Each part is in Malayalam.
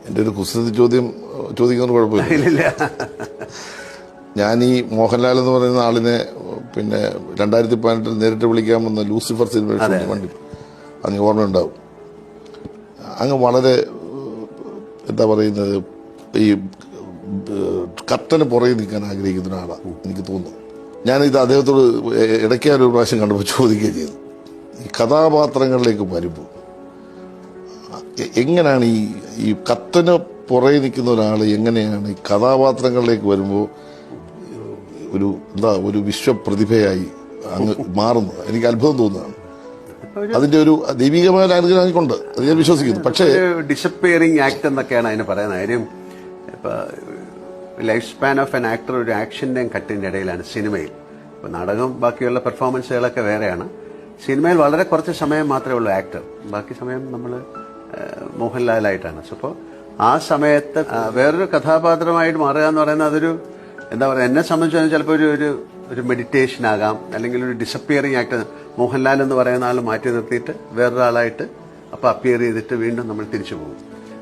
എൻ്റെ ഒരു കുസൃതി ചോദ്യം ചോദിക്കുന്നത് കുഴപ്പമില്ല. ഞാൻ ഈ മോഹൻലാൽ എന്ന് പറയുന്ന ആളിനെ പിന്നെ 2018 നേരിട്ട് വിളിക്കാമെന്ന ലൂസിഫർ സിനിമ വണ്ടി അങ്ങ് ഓർമ്മയുണ്ടാവും. അങ്ങ് വളരെ എന്താ പറയുന്നത്, ഈ കർട്ടന് പുറകെ നിൽക്കാൻ ആഗ്രഹിക്കുന്ന ഒരാളാണ് എനിക്ക് തോന്നുന്നു. ഞാനിത് അദ്ദേഹത്തോട് ഇടയ്ക്കൊരു പ്രാവശ്യം കണ്ടപ്പോൾ ചോദിക്കുകയും ചെയ്തു, ഈ കഥാപാത്രങ്ങളിലേക്ക് വരുമ്പോൾ എങ്ങനെയാണ് ഈ കർട്ടന് പുറകെ നിൽക്കുന്ന ഒരാൾ എങ്ങനെയാണ് ഈ കഥാപാത്രങ്ങളിലേക്ക് വരുമ്പോൾ ഒരു വിശ്വപ്രതിഭയായി അങ്ങ് മാറുന്നത്? എനിക്ക് അത്ഭുതം തോന്നുന്നതാണ്. അതിന്റെ ഒരു ദൈവികമായ അനുഗ്രഹം കൊണ്ട് അത് ഞാൻ വിശ്വസിക്കുന്നു. പക്ഷേ ഡിസപ്പിയറിംഗ് ആക്ട് എന്നൊക്കെയാണ് അതിന് പറയുന്ന കാര്യം. ഇപ്പൊ life span of an actor ഒരു ആക്ഷന്റെയും കട്ടിന്റെ ഇടയിലാണ് സിനിമയിൽ. ഇപ്പൊ നാടകം ബാക്കിയുള്ള പെർഫോമൻസുകളൊക്കെ വേറെയാണ്. സിനിമയിൽ വളരെ കുറച്ച് സമയം മാത്രമേ ഉള്ളൂ ആക്ടർ, ബാക്കി സമയം നമ്മൾ മോഹൻലാലായിട്ടാണ്. സോ അപ്പോൾ ആ സമയത്ത് വേറൊരു കഥാപാത്രമായിട്ട് മാറുക എന്ന് പറയുന്നത് അതൊരു എന്താ പറയുക, എന്നെ സംബന്ധിച്ച് ചിലപ്പോൾ ഒരു മെഡിറ്റേഷൻ ആകാം, അല്ലെങ്കിൽ ഒരു ഡിസപ്പിയറിംഗ് ആക്ട്. മോഹൻലാൽ എന്ന് പറയുന്ന ആൾ മാറ്റി നിർത്തിയിട്ട് വേറൊരാളായിട്ട് അപ്പോൾ അപ്പിയർ ചെയ്തിട്ട് വീണ്ടും നമ്മൾ തിരിച്ചു പോകും.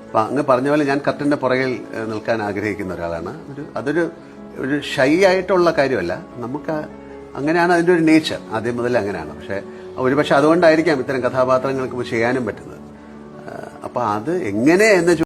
അപ്പം അങ്ങ് പറഞ്ഞ പോലെ ഞാൻ കർട്ടന്റെ പുറകിൽ നിൽക്കാൻ ആഗ്രഹിക്കുന്ന ഒരാളാണ്. അതൊരു ഷൈ ആയിട്ടുള്ള കാര്യമല്ല, നമുക്ക് അങ്ങനെയാണ് അതിൻ്റെ ഒരു നേച്ചർ, ആദ്യം മുതലേ അങ്ങനെയാണ്. ഒരുപക്ഷെ അതുകൊണ്ടായിരിക്കാം ഇത്തരം കഥാപാത്രങ്ങൾക്ക് ചെയ്യാനും പറ്റുന്നത്. അപ്പം അത് എങ്ങനെ എന്ന്